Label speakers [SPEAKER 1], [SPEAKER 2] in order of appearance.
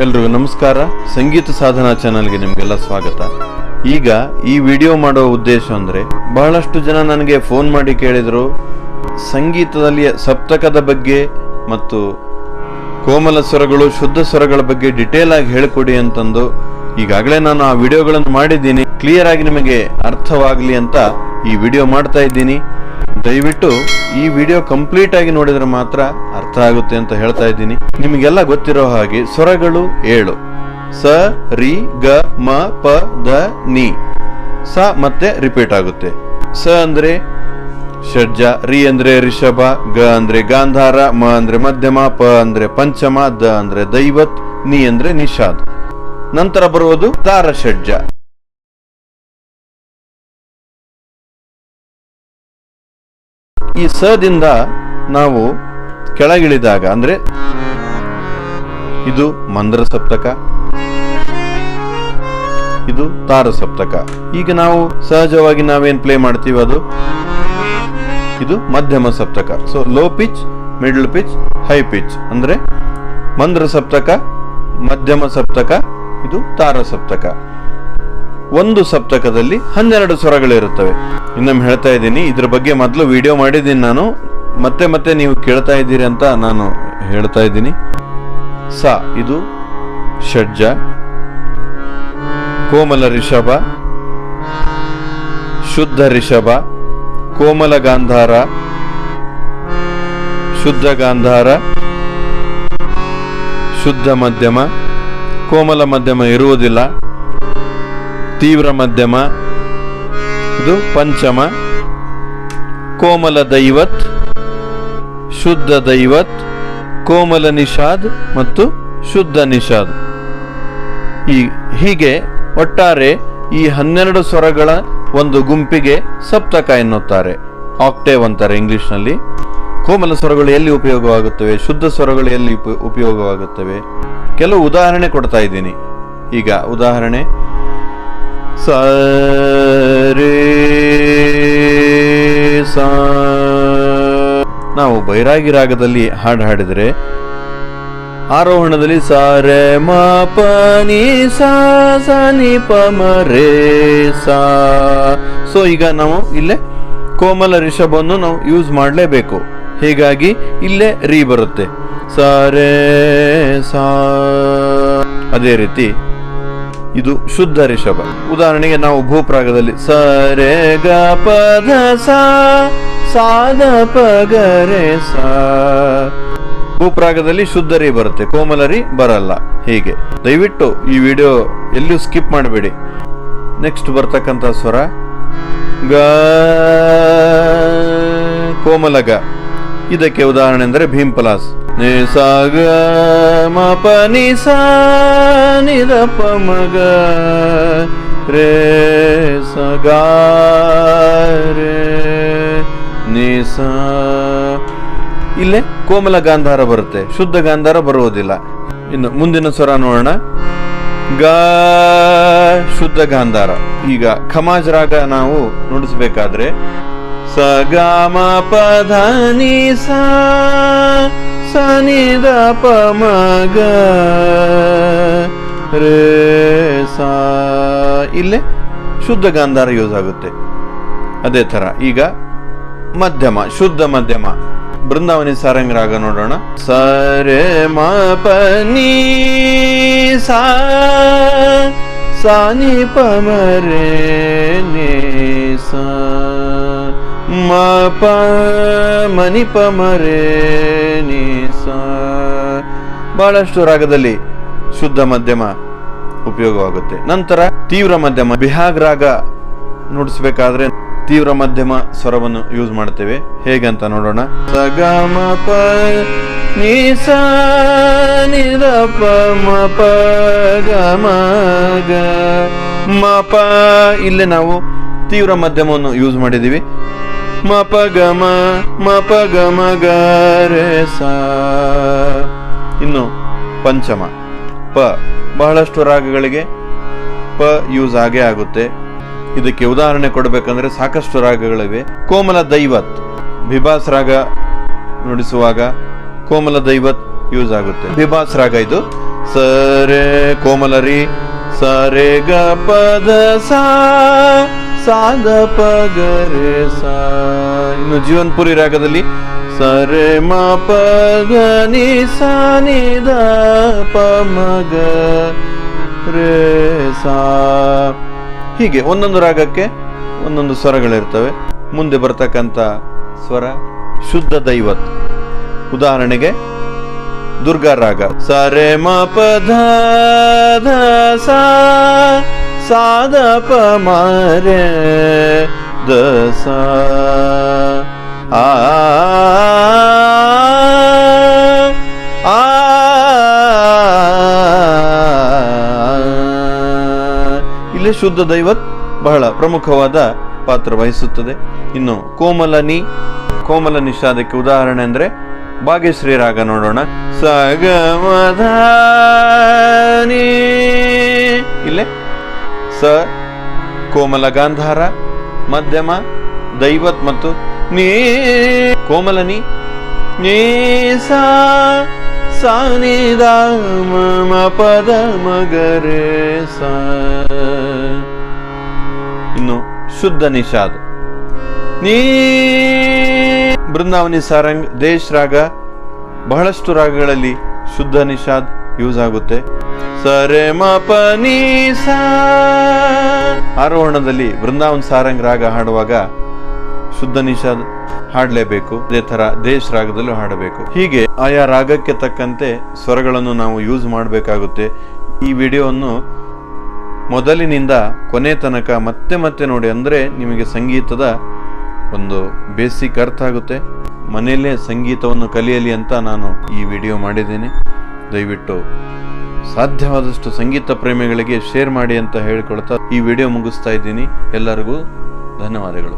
[SPEAKER 1] ಎಲ್ರಿಗೂ ನಮಸ್ಕಾರ. ಸಂಗೀತ ಸಾಧನಾ ಚಾನಲ್ಗೆ ನಿಮಗೆಲ್ಲ ಸ್ವಾಗತ. ಈಗ ಈ ವಿಡಿಯೋ ಮಾಡೋ ಉದ್ದೇಶ ಅಂದರೆ, ಬಹಳಷ್ಟು ಜನ ನನಗೆ ಫೋನ್ ಮಾಡಿ ಕೇಳಿದರು, ಸಂಗೀತದಲ್ಲಿ ಸಪ್ತಕದ ಬಗ್ಗೆ ಮತ್ತು ಕೋಮಲ ಸ್ವರಗಳು, ಶುದ್ಧ ಸ್ವರಗಳ ಬಗ್ಗೆ ಡಿಟೇಲ್ ಆಗಿ ಹೇಳಿಕೊಡಿ ಅಂತಂದು. ಈಗಾಗಲೇ ನಾನು ಆ ವಿಡಿಯೋಗಳನ್ನು ಮಾಡಿದ್ದೀನಿ, ಕ್ಲಿಯರ್ ಆಗಿ ನಿಮಗೆ ಅರ್ಥವಾಗಲಿ ಅಂತ ಈ ವಿಡಿಯೋ ಮಾಡ್ತಾ ಇದ್ದೀನಿ. ದಯವಿಟ್ಟು ಈ ವಿಡಿಯೋ ಕಂಪ್ಲೀಟ್ ಆಗಿ ನೋಡಿದ್ರೆ ಮಾತ್ರ ಅರ್ಥ ಆಗುತ್ತೆ ಅಂತ ಹೇಳ್ತಾ ಇದ್ದೀನಿ. ನಿಮಗೆಲ್ಲ ಗೊತ್ತಿರೋ ಹಾಗೆ ಸ್ವರಗಳು 7: ಸ, ರಿ, ಗ, ಮ, ಪ, ದ, ನಿ. ಸ ಮತ್ತೆ ರಿಪೀಟ್ ಆಗುತ್ತೆ. ಸ ಅಂದ್ರೆ ಷಡ್ಜ, ರಿ ಅಂದ್ರೆ ರಿಷಭ, ಗ ಅಂದ್ರೆ ಗಾಂಧಾರ, ಮ ಅಂದ್ರೆ ಮಧ್ಯಮ, ಪ ಅಂದ್ರೆ ಪಂಚಮ, ದ ಅಂದ್ರೆ ದೈವತ್, ನಿ ಅಂದ್ರೆ ನಿಷಾದ್. ನಂತರ ಬರುವುದು ತಾರ ಷಡ್ಜ. ಈ ಸದಿಂದ ನಾವು ಕೆಳಗಿಳಿದಾಗ ಅಂದ್ರೆ ಇದು ಮಂದ್ರ ಸಪ್ತಕ, ಇದು ತಾರ ಸಪ್ತಕ. ಈಗ ನಾವು ಸಹಜವಾಗಿ ನಾವೇನ್ ಪ್ಲೇ ಮಾಡ್ತೀವಿ ಇದು ಮಧ್ಯಮ ಸಪ್ತಕ. So low pitch, middle pitch, high pitch ಅಂದ್ರೆ ಮಂದ್ರ ಸಪ್ತಕ, ಮಧ್ಯಮ ಸಪ್ತಕ, ಇದು ತಾರ ಸಪ್ತಕ. ಒಂದು ಸಪ್ತಕದಲ್ಲಿ 12 ಸ್ವರಗಳಿರುತ್ತವೆ. ಇನ್ನೊಮ್ಮೆ ಹೇಳ್ತಾ ಇದ್ದೀನಿ, ಇದ್ರ ಬಗ್ಗೆ ಮೊದಲು ವಿಡಿಯೋ ಮಾಡಿದ್ದೀನಿ ನಾನು, ಮತ್ತೆ ನೀವು ಕೇಳ್ತಾ ಇದ್ದೀರಿ ಅಂತ ನಾನು ಹೇಳ್ತಾ ಇದ್ದೀನಿ. ಸ ಇದು ಷಡ್ಜ, ಕೋಮಲ ರಿಷಭ, ಶುದ್ಧ ರಿಷಭ, ಕೋಮಲ ಗಾಂಧಾರ, ಶುದ್ಧ ಗಾಂಧಾರ, ಶುದ್ಧ ಮಧ್ಯಮ, ಕೋಮಲ ಮಧ್ಯಮ ಇರುವುದಿಲ್ಲ, ತೀವ್ರ ಮಧ್ಯಮ, ಇದು ಪಂಚಮ, ಕೋಮಲ ದೈವತ್, ಶುದ್ಧ ದೈವತ್, ಕೋಮಲ ನಿಷಾದ್ ಮತ್ತು ಶುದ್ಧ ನಿಷಾದ್. ಹೀಗೆ ಒಟ್ಟಾರೆ ಈ 12 ಸ್ವರಗಳ ಒಂದು ಗುಂಪಿಗೆ ಸಪ್ತಕ ಎನ್ನುತ್ತಾರೆ, ಆಕ್ಟೇವ್ ಅಂತಾರೆ ಇಂಗ್ಲಿಷ್ ನಲ್ಲಿ. ಕೋಮಲ ಸ್ವರಗಳು ಎಲ್ಲಿ ಉಪಯೋಗವಾಗುತ್ತವೆ, ಶುದ್ಧ ಸ್ವರಗಳು ಎಲ್ಲಿ ಉಪಯೋಗವಾಗುತ್ತವೆ, ಕೆಲವು ಉದಾಹರಣೆ ಕೊಡ್ತಾ ಇದ್ದೀನಿ. ಈಗ ಉದಾಹರಣೆ: ಸ ರೇ ಸ. ನಾವು ಬೈರಾಗಿ ರಾಗದಲ್ಲಿ ಹಾಡಿದರೆ ಆರೋಹಣದಲ್ಲಿ ಸ ರೇ ಮ ಪ ನಿ ಸ ಸ ನಿ ಪ ಮ ರೇ ಸ. ಸೊ ಈಗ ನಾವು ಇಲ್ಲೇ ಕೋಮಲ ರಿಷಭವನ್ನು ನಾವು ಯೂಸ್ ಮಾಡಲೇಬೇಕು, ಹೀಗಾಗಿ ಇಲ್ಲೇ ರೀ ಬರುತ್ತೆ, ಸ ರೇ ಸ. ಅದೇ ರೀತಿ ಇದು ಶುದ್ಧ ರಿಷಭ. ಉದಾಹರಣೆಗೆ ನಾವು ಭೂಪ್ರಾಗದಲ್ಲಿ ಸ ರೇ ಗ ಪ ಧ ಸ ಸ ದ ಪ ಗ ರೇ ಸ. ಭೂಪ್ರಾಗದಲ್ಲಿ ಶುದ್ಧ ರೀ ಬರುತ್ತೆ, ಕೋಮಲ ರೀ ಬರಲ್ಲ. ಹೀಗೆ ದಯವಿಟ್ಟು ಈ ವಿಡಿಯೋ ಎಲ್ಲೂ ಸ್ಕಿಪ್ ಮಾಡಬೇಡಿ. ನೆಕ್ಸ್ಟ್ ಬರ್ತಕ್ಕಂಥ ಸ್ವರ ಗ, ಕೋಮಲ ಗ. ಇದಕ್ಕೆ ಉದಾಹರಣೆ ಅಂದರೆ ಭೀಂಪಲಾಸ್. ನಿ ಸ ಗ ಮ ಪ ನಿ ಸ ನಿ ದ ಪ ಮ ಗ ರೇ ಸ ಗ ರೇ ನಿ ಸ. ಇಲ್ಲೇ ಕೋಮಲ ಗಾಂಧಾರ ಬರುತ್ತೆ, ಶುದ್ಧ ಗಾಂಧಾರ ಬರುವುದಿಲ್ಲ. ಇನ್ನು ಮುಂದಿನ ಸ್ವರ ನೋಡೋಣ, ಗ, ಶುದ್ಧ ಗಾಂಧಾರ. ಈಗ ಖಮಾಜ್ ರಾಗ ನಾವು ನುಡಿಸಬೇಕಾದ್ರೆ ಸ ಗ ಮ ಪ ಧ ನಿ ಸ ಸ ನಿ ದ ಪ ಮ ಗ ರೇ ಸ. ಇಲ್ಲೇ ಶುದ್ಧ ಗಾಂಧಾರ ಯೂಸ್ ಆಗುತ್ತೆ. ಅದೇ ತರ ಈಗ ಮಧ್ಯಮ, ಶುದ್ಧ ಮಧ್ಯಮ, ಬೃಂದಾವನಿ ಸಾರಂಗ್ ರಾಗ ನೋಡೋಣ. ಸ ರೇ ಮ ಪ ನಿ ಸ ಸ ನಿ ಪ ಮ ರೇ ನಿ ಸ ಮ ಪ ಮ ನಿ ಪ ಮ ರೇ ನಿ ಸ. ಬಹಳಷ್ಟು ರಾಗದಲ್ಲಿ ಶುದ್ಧ ಮಧ್ಯಮ ಉಪಯೋಗವಾಗುತ್ತೆ. ನಂತರ ತೀವ್ರ ಮಧ್ಯಮ, ಬಿಹಾಗ್ ರಾಗ ನುಡಿಸಬೇಕಾದ್ರೆ ತೀವ್ರ ಮಧ್ಯಮ ಸ್ವರವನ್ನು ಯೂಸ್ ಮಾಡ್ತೇವೆ. ಹೇಗಂತ ನೋಡೋಣ. ಸ ಗ ಮ ಪ ನಿ ಸ ನಿ ದ ಪ ಮ ಪ ಗ ಮ ಗ ಮ ಪ. ಇಲ್ಲೇ ನಾವು ತೀವ್ರ ಮಧ್ಯಮವನ್ನು ಯೂಸ್ ಮಾಡಿದೀವಿ. ಮ ಪ ಗ ಮ ಪ ಗ ಮ ಗ ರೇ ಸ. ಇನ್ನು ಪಂಚಮ ಪ. ಬಹಳಷ್ಟು ರಾಗಗಳಿಗೆ ಪ ಯೂಸ್ ಆಗೇ ಆಗುತ್ತೆ. ಇದಕ್ಕೆ ಉದಾಹರಣೆ ಕೊಡಬೇಕಂದ್ರೆ ಸಾಕಷ್ಟು ರಾಗಗಳಿವೆ. ಕೋಮಲ ದೈವತ್, ಬಿಭಾಸ್ ರಾಗ ನುಡಿಸುವಾಗ ಕೋಮಲ ದೈವತ್ ಯೂಸ್ ಆಗುತ್ತೆ. ಬಿಭಾಸ್ ರಾಗ ಇದು. ಸರೆ ಕೋಮಲರಿ ಸರೆ ಗ ಪದ ಸಾ ಸಾದ ಪಗರೆ ಸಾ. ಇನ್ನು ಜೀವನ್ಪುರಿ ರಾಗದಲ್ಲಿ ಸರೆ ಮ ಪದ ನಿ ಸಾ ನಿ ದ ಪ ಮ ಗ ರೇ ಸಾ. ಹೀಗೆ ಒಂದೊಂದು ರಾಗಕ್ಕೆ ಒಂದೊಂದು ಸ್ವರಗಳಿರ್ತವೆ. ಮುಂದೆ ಬರ್ತಕ್ಕಂಥ ಸ್ವರ ಶುದ್ಧ ದೈವತ್. ಉದಾಹರಣೆಗೆ ದುರ್ಗಾ ರಾಗ ಸರೆ ಮ ಪದ ಧ ಸಾ ಸಾದ ಪ ಮ ರೇ ದ ಸಾ. ಆ ಇಲ್ಲಿ ಶುದ್ಧ ದೈವತ್ ಬಹಳ ಪ್ರಮುಖವಾದ ಪಾತ್ರ ವಹಿಸುತ್ತದೆ. ಇನ್ನು ಕೋಮಲನಿ, ಕೋಮಲ ನಿಷಾದಕ್ಕೆ ಉದಾಹರಣೆ ಅಂದ್ರೆ ಭಾಗ್ಯಶ್ರೀ ರಾಗ ನೋಡೋಣ. ಸಗಮಧಾನಿ ಇಲ್ಲೇ ಸ ಕೋಮಲ ಗಾಂಧಾರ, ಮಧ್ಯಮ ದೈವತ್ ಮತ್ತು ನೀ ಕೋಮಲನಿ ನೀ ಸಾ ಸಾ ನಿ ದ ಮ ಮ ಪದ ಮ ಗ ರೇ ಸಾ. ಇನ್ನು ಶುದ್ಧ ನಿಷಾದ್ ನೀ ಬೃಂದಾವನಿ ಸಾರಂಗ್, ದೇಶ್ ರಾಗ, ಬಹಳಷ್ಟು ರಾಗಗಳಲ್ಲಿ ಶುದ್ಧ ನಿಷಾದ್ ಯೂಸ್ ಆಗುತ್ತೆ. ಸರೆ ಮ ಪ ನಿ ಸಾ. ಆರೋಹಣದಲ್ಲಿ ಬೃಂದಾವನ್ ಸಾರಂಗ್ ರಾಗ ಹಾಡುವಾಗ ಶುದ್ಧ ನಿಷಾದ್ ಹಾಡಲೇಬೇಕು. ಅದೇ ತರ ದೇಶ್ ರಾಗದಲ್ಲೂ ಹಾಡಬೇಕು. ಹೀಗೆ ಆಯಾ ರಾಗಕ್ಕೆ ತಕ್ಕಂತೆ ಸ್ವರಗಳನ್ನು ನಾವು ಯೂಸ್ ಮಾಡಬೇಕಾಗುತ್ತೆ. ಈ ವಿಡಿಯೋವನ್ನು ಮೊದಲಿನಿಂದ ಕೊನೆ ತನಕ ಮತ್ತೆ ಮತ್ತೆ ನೋಡಿ, ಅಂದರೆ ನಿಮಗೆ ಸಂಗೀತದ ಒಂದು ಬೇಸಿಕ್ ಅರ್ಥ ಆಗುತ್ತೆ. ಮನೆಯಲ್ಲೇ ಸಂಗೀತವನ್ನು ಕಲಿಯಲಿ ಅಂತ ನಾನು ಈ ವಿಡಿಯೋ ಮಾಡಿದ್ದೀನಿ. ದಯವಿಟ್ಟು ಸಾಧ್ಯವಾದಷ್ಟು ಸಂಗೀತ ಪ್ರೇಮಿಗಳಿಗೆ ಶೇರ್ ಮಾಡಿ ಅಂತ ಹೇಳಿಕೊಳ್ತಾ ಈ ವಿಡಿಯೋ ಮುಗಿಸ್ತಾ ಇದ್ದೀನಿ. ಎಲ್ಲರಿಗೂ ಧನ್ಯವಾದಗಳು.